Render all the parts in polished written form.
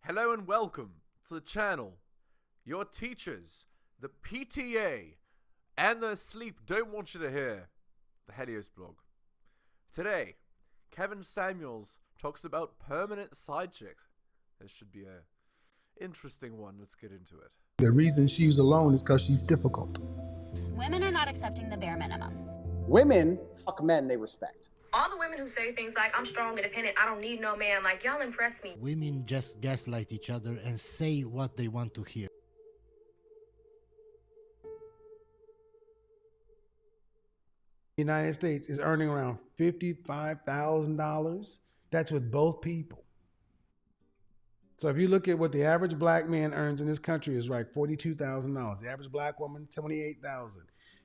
Hello and welcome to the channel. Your teachers, the PTA, and the sleep don't want you to hear. The Helios blog. Today, Kevin Samuels talks about permanent side chicks. This should be a interesting one. Let's get into it. The reason she's alone is because she's difficult. Women are not accepting the bare minimum. Women fuck men they respect. All the women who say things like, I'm strong, independent, I don't need no man, like, y'all impress me. Women just gaslight each other and say what they want to hear. The United States is earning around $55,000. That's with both people. So if you look at what the average black man earns in this country is like $42,000. The average black woman, $28,000.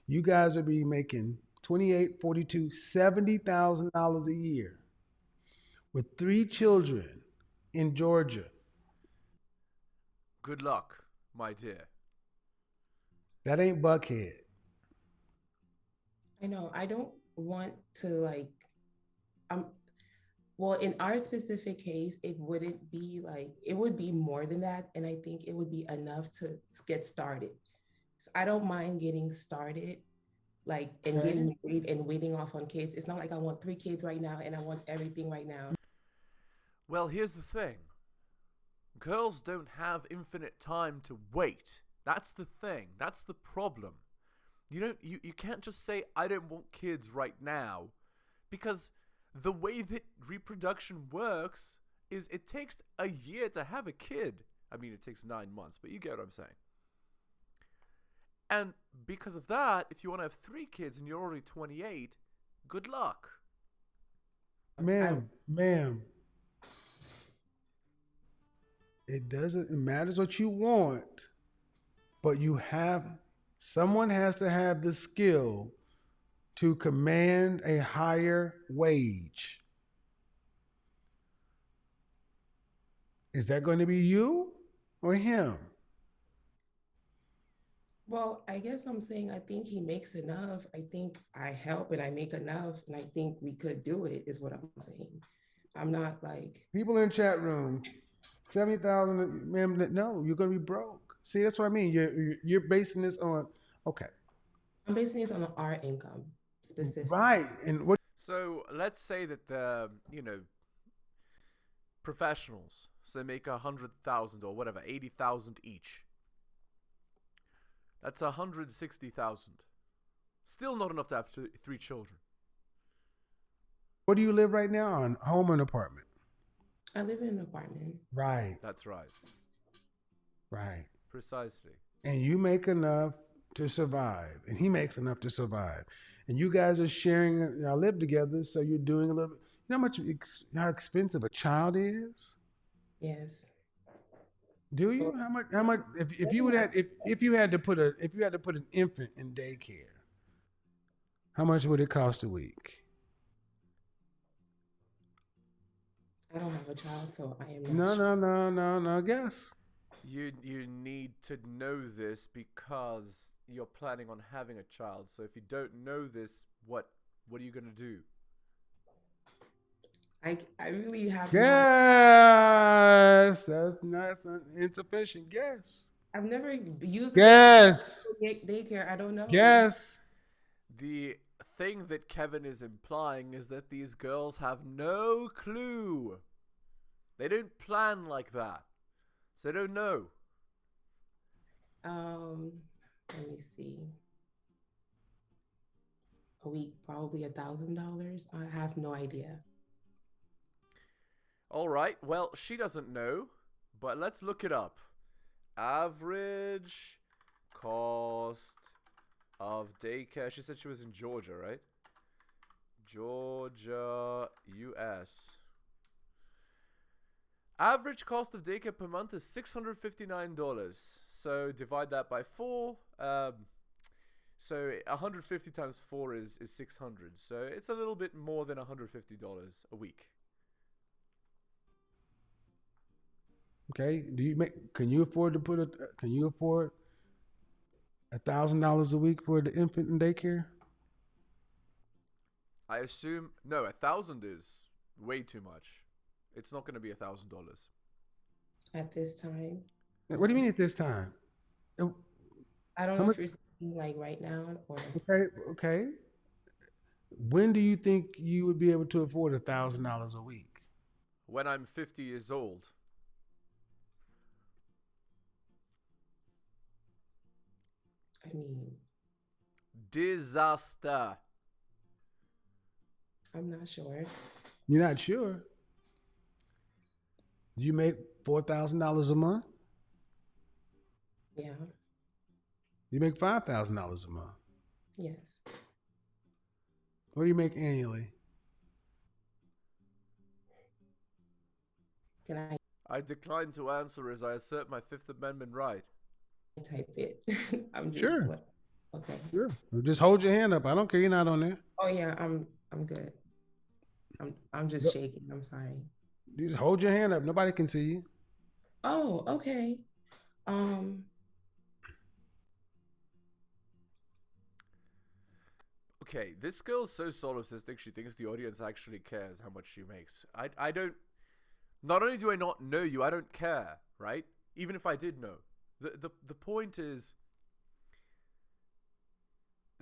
You guys will be making $28,000, $42,000, $70,000 a year with 3 children in Georgia. Good luck, my dear. That ain't Buckhead. I know. I don't want to well, in our specific case, it wouldn't be it would be more than that. And I think it would be enough to get started. So I don't mind getting started, and getting married and waiting off on kids. It's not like I want 3 kids right now and I want everything right now. Well, here's the thing. Girls don't have infinite time to wait. That's the thing. That's the problem. You can't just say, I don't want kids right now, because the way that reproduction works is it takes a year to have a kid. I mean, it takes 9 months, but you get what I'm saying. And because of that, if you want to have 3 kids and you're already 28, good luck. Ma'am, it matters what you want, but someone has to have the skill to command a higher wage. Is that going to be you or him? Well, I guess I'm saying I think he makes enough. I think I help and I make enough, and I think we could do it, is what I'm saying. I'm not People in chat room, 70,000, ma'am, no, you're going to be broke. See, that's what I mean. You're basing this on, okay. I'm basing this on our income specifically. Right. And what? So let's say that the, professionals, so make 100,000 or whatever, 80,000 each. That's 160,000. Still not enough to have 3 children. Where do you live right now? On home or an apartment? I live in an apartment. Right. That's right. Right. Precisely. And you make enough to survive, and he makes enough to survive, and you guys are sharing. Y'all live together, so you're doing a little bit. You know how expensive a child is? Yes. Do you? How much? If you had to put an infant in daycare, how much would it cost a week? I don't have a child, so I am not sure. No. Guess. You need to know this because you're planning on having a child. So if you don't know this, what are you gonna do? I really have Yes, that's not insufficient. Yes. I've never used daycare. I don't know. Yes. The thing that Kevin is implying is that these girls have no clue. They don't plan like that. So they don't know. Let me see. A week, probably $1,000. I have no idea. All right. Well, she doesn't know, but let's look it up. Average cost of daycare. She said she was in Georgia, right? Georgia, US. Average cost of daycare per month is $659. So divide that by 4. So 150 times 4 is 600. So it's a little bit more than $150 a week. Okay. Can you afford $1,000 a week for the infant in daycare? I assume no. 1,000 is way too much. It's not going to be $1,000. At this time. What do you mean at this time? Uh, I don't How know much? if you're saying like right now or Okay. When do you think you would be able to afford $1,000 a week? When I'm 50 years old. I mean, Disaster. I'm not sure. You're not sure. Do you make $4,000 a month? Yeah. You make $5,000 a month. Yes. What do you make annually? Can I decline to answer as I assert my Fifth Amendment right. I type it? I'm just Sure. what? Okay. Sure. Well, just hold your hand up. I don't care. You're not on there. Oh yeah, I'm good. I'm just shaking. I'm sorry. You just hold your hand up. Nobody can see you. Oh, okay. Um, Okay, this girl's so solipsistic she thinks the audience actually cares how much she makes. I don't... Not only do I not know you, I don't care, right? Even if I did know. The point is...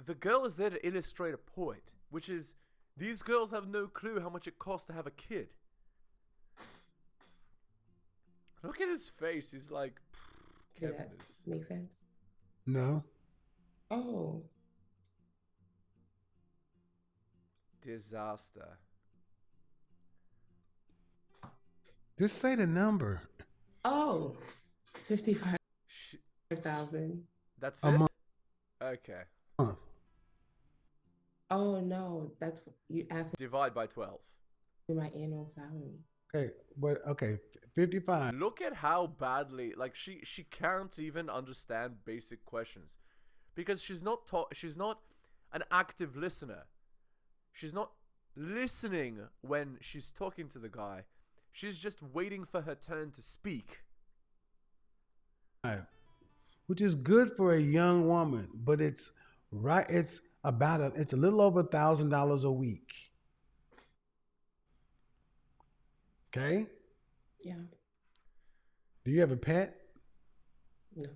The girl is there to illustrate a point, which is... These girls have no clue how much it costs to have a kid. Look at his face. He's like... did that make sense? No. Oh, Disaster. Just say the number. oh, 55,000. That's A it? month. Okay. Oh no, that's what you asked Divide by 12. me my annual salary. Okay, but okay, 55. Look at how badly, like, she can't even understand basic questions, because she's not an active listener. She's not listening when she's talking to the guy. She's just waiting for her turn to speak. Which is good for a young woman, but it's right. It's a little over $1,000 a week. Okay. Yeah. Do you have a pet? No.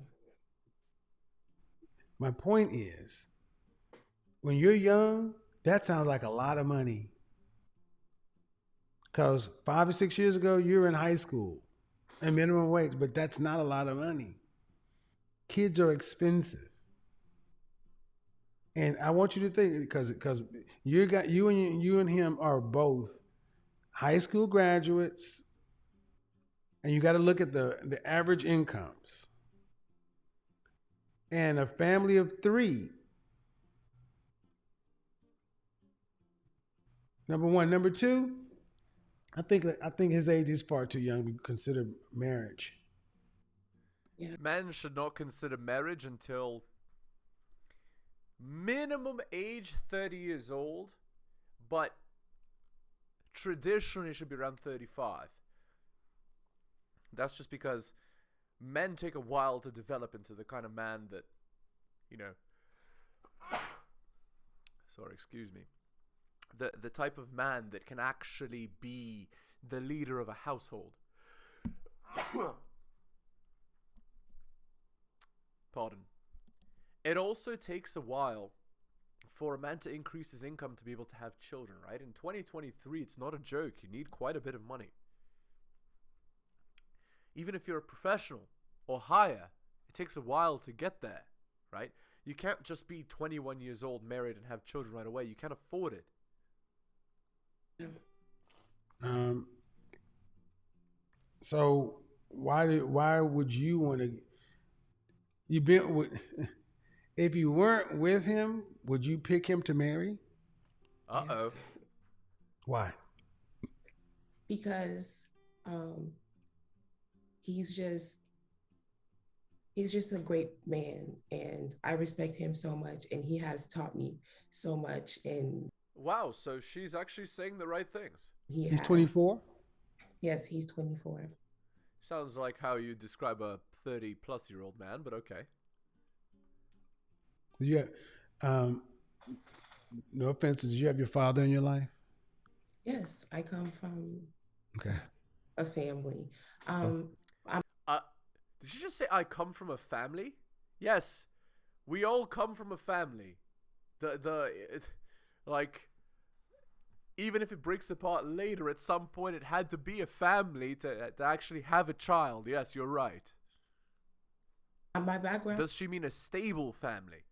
My point is, when you're young, that sounds like a lot of money. Because 5 or 6 years ago, you were in high school and minimum wage, but that's not a lot of money. Kids are expensive. And I want you to think, because you and him are both high school graduates, and you got to look at the average incomes. And a family of 3. Number one. Number two, I think his age is far too young to consider marriage. Yeah. Men should not consider marriage until minimum age 30 years old, but traditionally it should be around 35. That's just because men take a while to develop into the kind of man that, you know, sorry, excuse me, the type of man that can actually be the leader of a household. Pardon. It also takes a while for a man to increase his income to be able to have children, right? In 2023, it's not a joke. You need quite a bit of money. Even if you're a professional or higher, it takes a while to get there, right? You can't just be 21 years old, married, and have children right away. You can't afford it. So why would you want to? If you weren't with him, would you pick him to marry? Uh-oh. Yes. Why? Because he's just a great man, and I respect him so much, and he has taught me so much. And Wow, so she's actually saying the right things. He's 24? Yes, he's 24. Sounds like how you describe a 30-plus-year-old man, but okay. Yeah. No offense, did you have your father in your life? Yes, I come from Okay. a family. Did she just say I come from a family? Yes, we all come from a family. Like, even if it breaks apart later, at some point it had to be a family to actually have a child. Yes, you're right. My background Does she mean a stable family?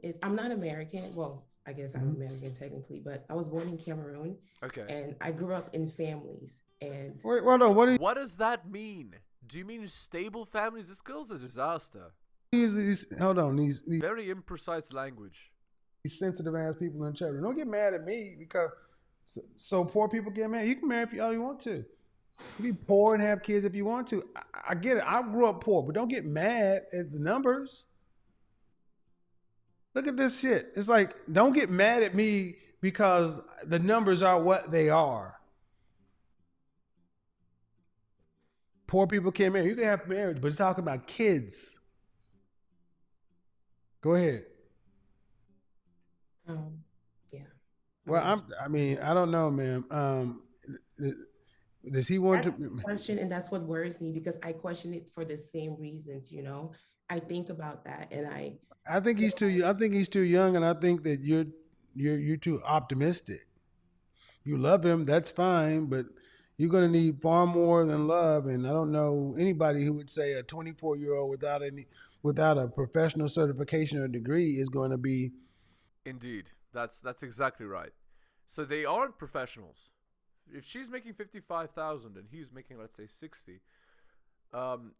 is I'm not American. Well, I guess I'm American technically, but I was born in Cameroon. Okay. And I grew up in families. And Wait, hold on. What does that mean? Do you mean stable families? This girl's a disaster. Hold on. These Very imprecise language. sensitive ass people in the chat room. Don't get mad at me because so poor people get mad. You can marry all you want to. You be poor and have kids if you want to. I get it. I grew up poor, but don't get mad at the numbers. Look at this shit. It's like, don't get mad at me because the numbers are what they are. Poor people can't marry. You can have marriage, but it's talking about kids. Go ahead. Yeah. Well, I don't know, ma'am. Does he want That's to the question? And that's what worries me because I question it for the same reasons, you know. I think about that and I think he's too. I think he's too young, and I think that you're too optimistic. You love him, that's fine, but you're going to need far more than love. And I don't know anybody who would say a 24-year-old without a professional certification or degree is going to be. Indeed, that's exactly right. So they aren't professionals. If she's making 55,000 and he's making, let's say, 60, and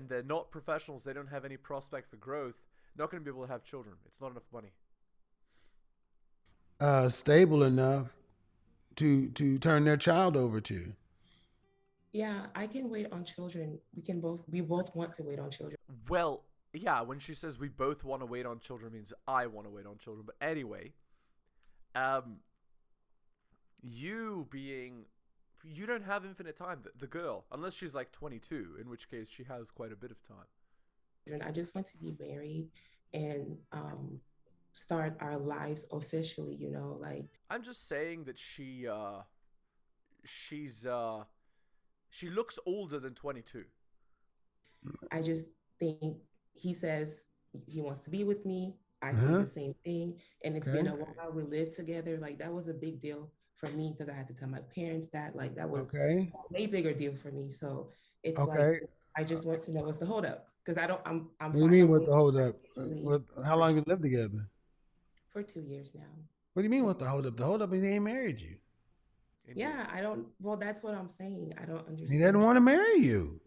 they're not professionals, they don't have any prospect for growth. Not going to be able to have children. It's not enough money. Stable enough to turn their child over to. Yeah, I can wait on children. We both want to wait on children. Well, yeah, when she says we both want to wait on children means I want to wait on children. But anyway, you don't have infinite time, the girl, unless she's like 22, in which case she has quite a bit of time. I just want to be married and start our lives officially, you know, like. I'm just saying that she looks older than 22. I just think he says he wants to be with me. I say the same thing. And it's been a while. We lived together. Like, that was a big deal for me because I had to tell my parents that. Like, that was a way bigger deal for me. So it's like, I just want to know what's the holdup. Because I'm What do you mean what's the holdup? How long you lived together? For 2 years now. What do you mean what's the holdup? The holdup is he ain't married you. Indeed. Yeah, well, that's what I'm saying. I don't understand. He doesn't want to marry you.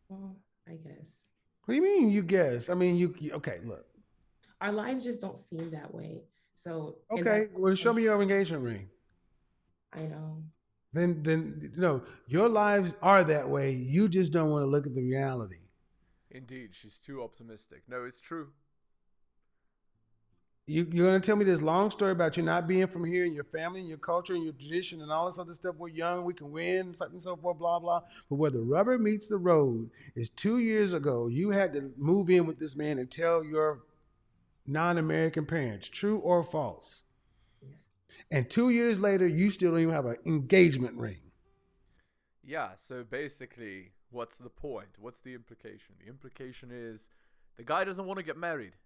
Well, I guess. What do you mean you guess? I mean, okay, look. Our lives just don't seem that way. So. Okay, well, show me your engagement ring. I know. Then your lives are that way. You just don't want to look at the reality. Indeed, she's too optimistic. No, it's true. You're going to tell me this long story about you not being from here and your family and your culture and your tradition and all this other stuff. We're young, we can win, something and so forth, blah, blah. But where the rubber meets the road is 2 years ago, you had to move in with this man and tell your non-American parents, true or false. Yes. And 2 years later, you still don't even have an engagement ring. Yeah, so basically, what's the point? What's the implication? The implication is the guy doesn't want to get married.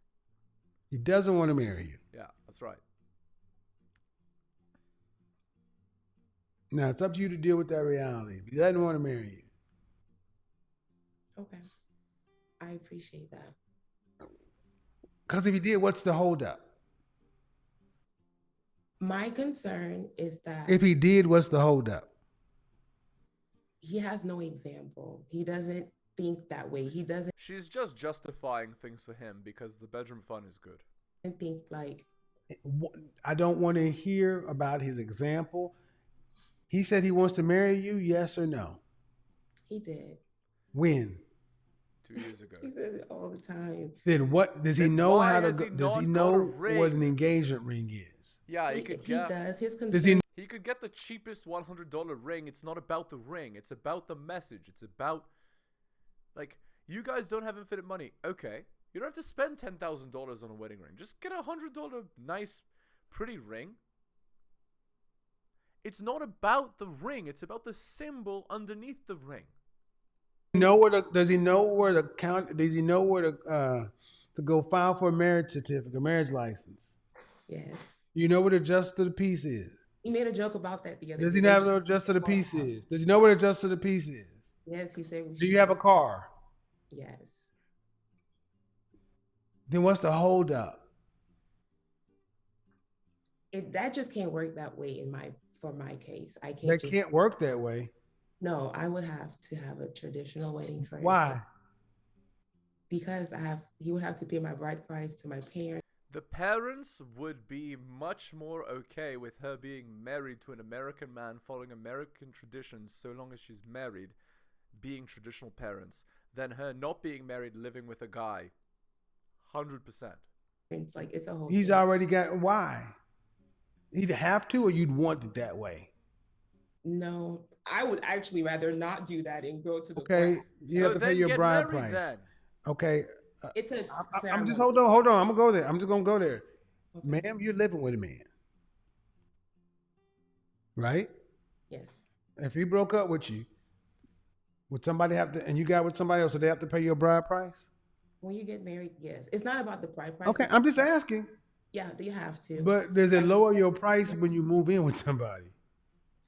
He doesn't want to marry you. Yeah, that's right. Now, it's up to you to deal with that reality. He doesn't want to marry you. Okay. I appreciate that. Because if he did, what's the holdup? My concern is that if he did, what's the holdup? He has no example. He doesn't think that way. He doesn't. She's just justifying things for him because the bedroom fun is good. Think like. I don't want to hear about his example. He said he wants to marry you, yes or no? He did. When? 2 years ago. He says it all the time. Then what does he know how to go? Does he know what an engagement ring is? Yeah, he does. His concern. Does he could get the cheapest $100 ring. It's not about the ring. It's about the message. It's about, like, you guys don't have infinite money. Okay. You don't have to spend $10,000 on a wedding ring. Just get a $100 nice, pretty ring. It's not about the ring. It's about the symbol underneath the ring. Does he know where to count? Does he know where to go file for a marriage certificate, a marriage license? Yes. You know what a justice of the peace is? He made a joke about that the other Does day. he know what a justice of the peace is? Does he know what a justice of the peace is? Yes, he said we should. Do you have a car? Yes. Then what's the holdup? That just can't work that way for my case. I can't That just can't work that way. No, I would have to have a traditional wedding first. Why? Because he would have to pay my bride price to my parents. The parents would be much more okay with her being married to an American man, following American traditions, so long as she's married, being traditional parents, than her not being married, living with a guy. 100%. It's like, it's a whole He's thing. already got, why? He'd have to, or you'd want it that way? No, I would actually rather not do that and go to the Okay, ground. you have to pay your bride price. Then. Okay. It's a I'm just, hold on. I'm gonna go there. I'm just gonna go there. Okay. Ma'am, you're living with a man. Right? Yes. If he broke up with you, would somebody have to, and you got with somebody else, so they have to pay your bride price? When you get married, yes. It's not about the bride price. Okay, I'm just asking. Yeah, you have to. But does it lower your price when you move in with somebody?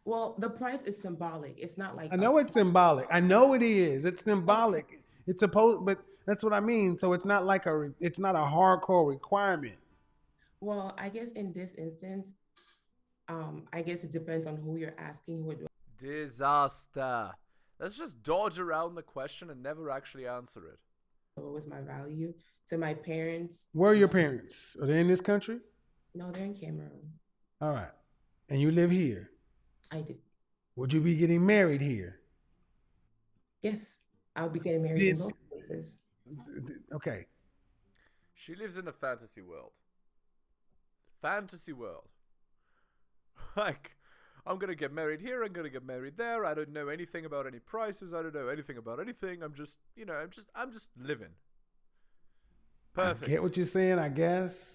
Well, the price is symbolic. It's not like, I know it's symbolic. I know it is. It's symbolic. It's supposed, but that's what I mean. So it's not like it's not a hardcore requirement. Well, I guess in this instance, I guess it depends on who you're asking. Disaster. Let's just dodge around the question and never actually answer it. What was my value to my parents? Where are your parents? Are they in this country? No, they're in Cameroon. All right. And you live here? I do. Would you be getting married here? Yes, I'll be getting married in both places. Okay. She lives in a fantasy world. Fantasy world. Like, I'm gonna get married here, I'm gonna get married there, I don't know anything about any prices, I don't know anything about anything, I'm just living. Perfect. I get what you're saying, I guess.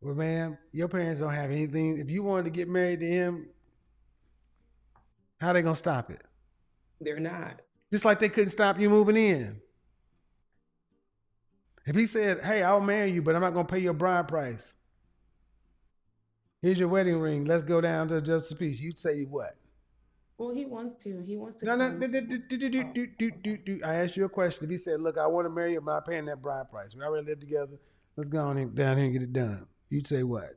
Well, ma'am, your parents don't have anything. If you wanted to get married to him, how are they gonna stop it? They're not. Just like they couldn't stop you moving in. If he said, hey, I'll marry you, but I'm not gonna pay your bride price. Here's your wedding ring. Let's go down to the justice of peace. You'd say what? Well, he wants to. No. I asked you a question. If he said, look, I want to marry you, but I'm not paying that bride price. We already live together. Let's go on down here and get it done. You'd say what?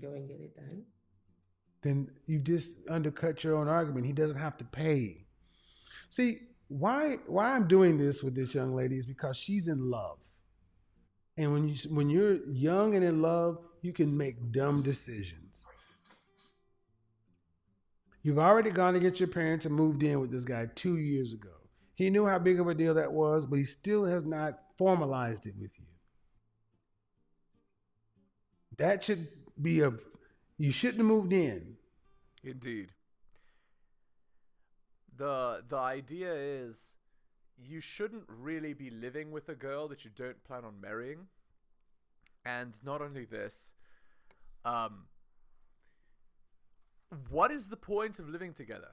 Go and get it done. Then you just undercut your own argument. He doesn't have to pay. See, why I'm doing this with this young lady is because she's in love. And when you're young and in love, you can make dumb decisions. You've already gone to get your parents and moved in with this guy 2 years ago. He knew how big of a deal that was, but he still has not formalized it with you. That should be you shouldn't have moved in. Indeed. The idea is you shouldn't really be living with a girl that you don't plan on marrying. And not only this, what is the point of living together?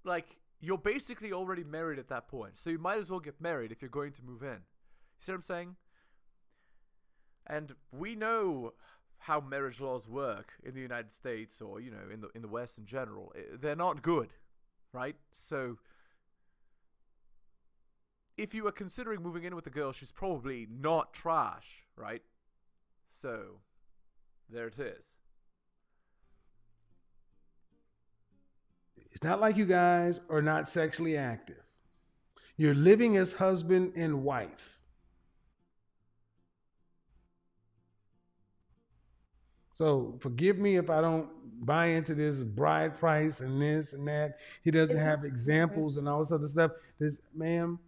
Like, you're basically already married at that point, so you might as well get married if you're going to move in. You see what I'm saying? And we know how marriage laws work in the United States, or in the West in general. They're not good, right? So if you are considering moving in with a girl, she's probably not trash, right? So there it is. It's not like you guys are not sexually active. You're living as husband and wife. So forgive me if I don't buy into this bride price and this and that. He doesn't have examples and all this other stuff. Ma'am,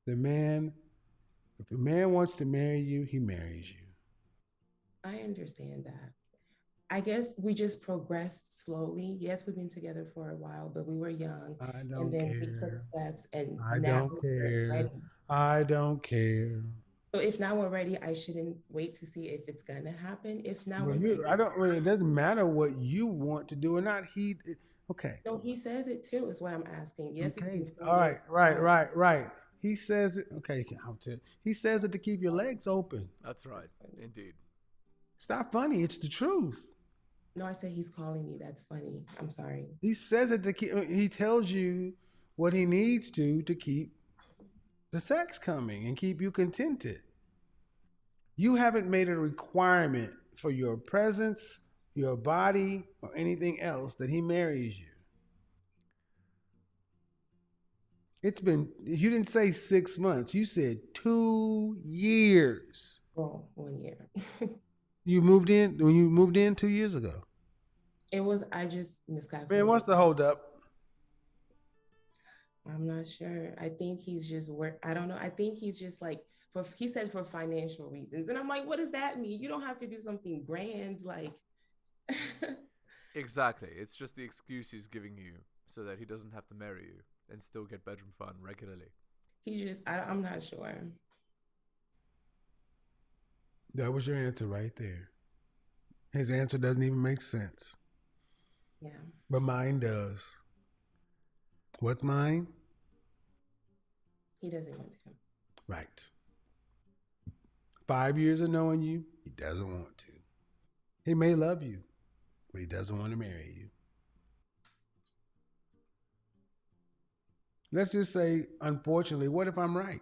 if a man wants to marry you, he marries you. I understand that. I guess we just progressed slowly. Yes, we've been together for a while, but we were young. I don't care. We took steps, and I don't care. I don't care. So if now we're ready, I shouldn't wait to see if it's gonna happen. If now Well, we're ready. I don't. It doesn't matter what you want to do or not. Okay. No, he says it too, is what I'm asking. Yes, it's Okay. been 4 All years. right. Right. He says it. Okay. He says it to keep your legs open. That's right. Indeed. It's not funny. It's the truth. No, I said he's calling me. That's funny. I'm sorry. He says it to keep. He tells you what he needs to keep the sex coming and keep you contented. You haven't made a requirement for your presence, your body, or anything else that he marries you. It's been, you didn't say 6 months, you said 2 years. Well, 1 year. You moved in, when you moved in 2 years ago. I just miscalculated. Man, what's the hold up? I'm not sure. I think he's just I don't know. I think he's just like, he said for financial reasons. And I'm like, what does that mean? You don't have to do something grand. Like, Exactly. It's just the excuse he's giving you so that he doesn't have to marry you and still get bedroom fun regularly. I'm not sure. That was your answer right there. His answer doesn't even make sense. Yeah. But mine does. What's mine? He doesn't want to. Right. 5 years of knowing you, he doesn't want to. He may love you, but he doesn't want to marry you. Let's just say, unfortunately, what if I'm right?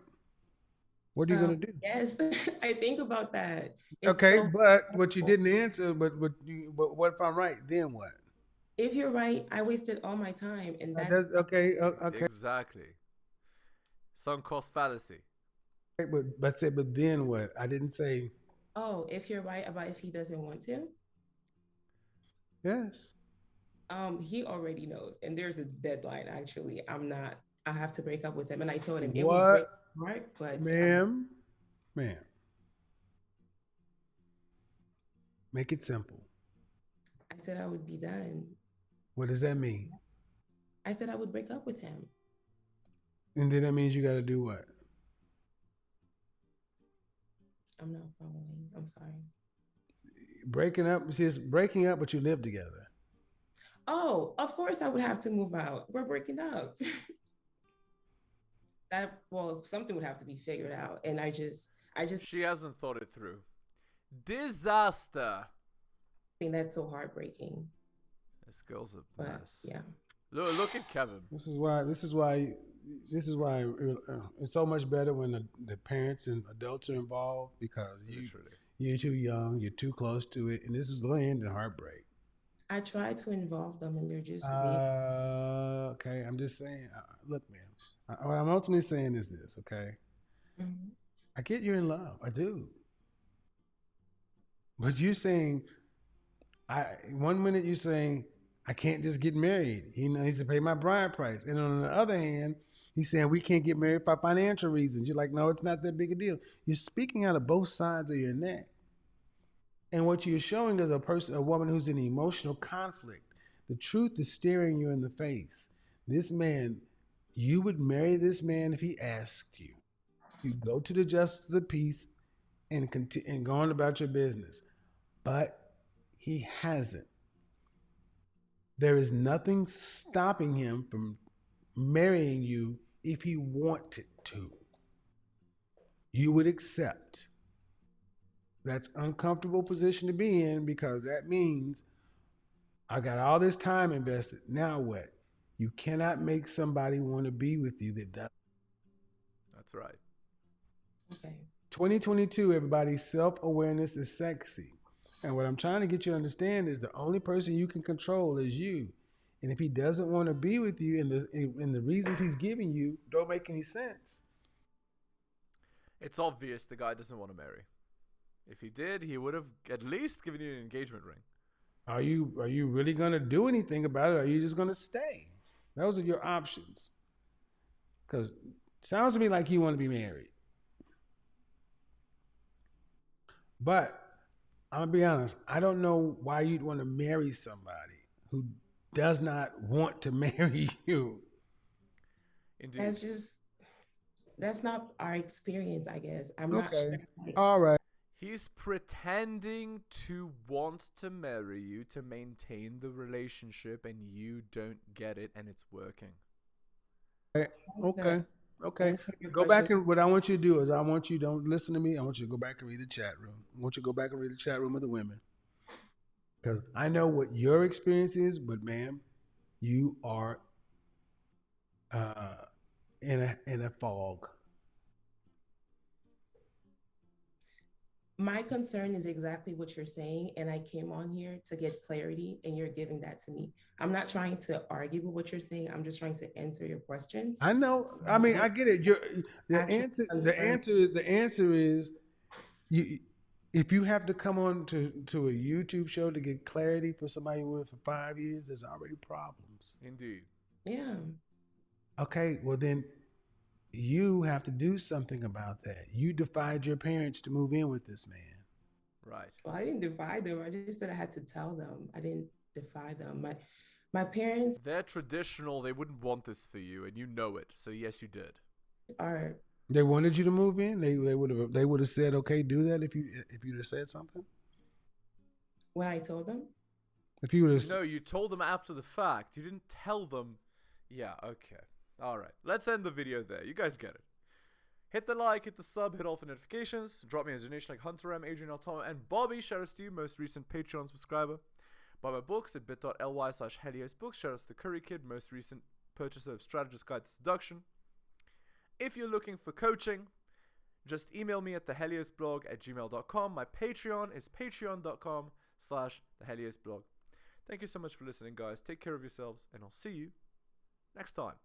What are you going to do? Yes, I think about that. Okay, but what you didn't answer, but what if I'm right? Then what? If you're right, I wasted all my time, and that's okay. Exactly. Sunk cost fallacy. But then what? I didn't say. Oh, if you're right about if he doesn't want to. Yes. He already knows, and there's a deadline. Actually, I have to break up with him, and I told him what? It will break my heart, but ma'am, make it simple. I said I would be done. What does that mean? I said I would break up with him. And then that means you got to do what? I'm not following. I'm sorry. Breaking up, but you live together. Oh, of course I would have to move out. We're breaking up. Something would have to be figured out. And she hasn't thought it through. Disaster. I think that's so heartbreaking. This girl's a mess. Yeah. Look at Kevin. This is why it's so much better when the parents and adults are involved, because you're too young, you're too close to it, and this is going to end in heartbreak. I try to involve them, and they're just okay. I'm just saying. Look, man. What I'm ultimately saying is this. Okay. Mm-hmm. I get you're in love. I do. But you're saying, 1 minute you're saying, I can't just get married. He needs to pay my bride price. And on the other hand, he's saying we can't get married for financial reasons. You're like, no, it's not that big a deal. You're speaking out of both sides of your neck. And what you're showing is a woman who's in emotional conflict. The truth is staring you in the face. This man, you would marry this man if he asked you. You go to the justice of the peace and go on about your business. But he hasn't. There is nothing stopping him from marrying you if he wanted to. You would accept. That's an uncomfortable position to be in, because that means I got all this time invested. Now what? You cannot make somebody want to be with you that doesn't. That's right. Okay. 2022, everybody, self-awareness is sexy. And what I'm trying to get you to understand is the only person you can control is you. And if he doesn't want to be with you, and the reasons he's giving you don't make any sense. It's obvious the guy doesn't want to marry. If he did, he would have at least given you an engagement ring. Are you really going to do anything about it, or are you just going to stay? Those are your options. Because it sounds to me like you want to be married. But I'm going to be honest, I don't know why you'd want to marry somebody who does not want to marry you. Indeed. That's just, That's not our experience, I guess. I'm not Okay. sure. All right. He's pretending to want to marry you to maintain the relationship, and you don't get it, and it's working. Okay. Okay. Answer your Go back question. and what I want you to do is I want you, don't listen to me. I want you to go back and read the chat room. I want you to go back and read the chat room of the women. Because I know what your experience is, but ma'am, you are in a fog. My concern is exactly what you're saying, and I came on here to get clarity, and you're giving that to me. I'm not trying to argue with what you're saying. I'm just trying to answer your questions. I know. I mean, I get it. The Actually answer is you. If you have to come on to a YouTube show to get clarity for somebody who went for 5 years, there's already problems. Indeed. Yeah. Okay, well then you have to do something about that. You defied your parents to move in with this man. Right. Well, I didn't defy them. I just said I had to tell them. I didn't defy them. My parents They're traditional. They wouldn't want this for you, and you know it. So yes, you did. are. They wanted you to move in. They would have said, okay, do that if you'd have said something. When I told them. If you would have. No, you told them after the fact. You didn't tell them. Yeah. Okay. All right. Let's end the video there. You guys get it. Hit the like, hit the sub, hit all the notifications. Drop me a donation like Hunter M, Adrian Altoma, and Bobby. Shout out to you, most recent Patreon subscriber. Buy my books at bit.ly/heliosbooks. Shout out to the Curry Kid, most recent purchaser of Strategist Guide to Seduction. If you're looking for coaching, just email me at theheliosblog@gmail.com. My Patreon is patreon.com/theheliosblog. Thank you so much for listening, guys. Take care of yourselves, and I'll see you next time.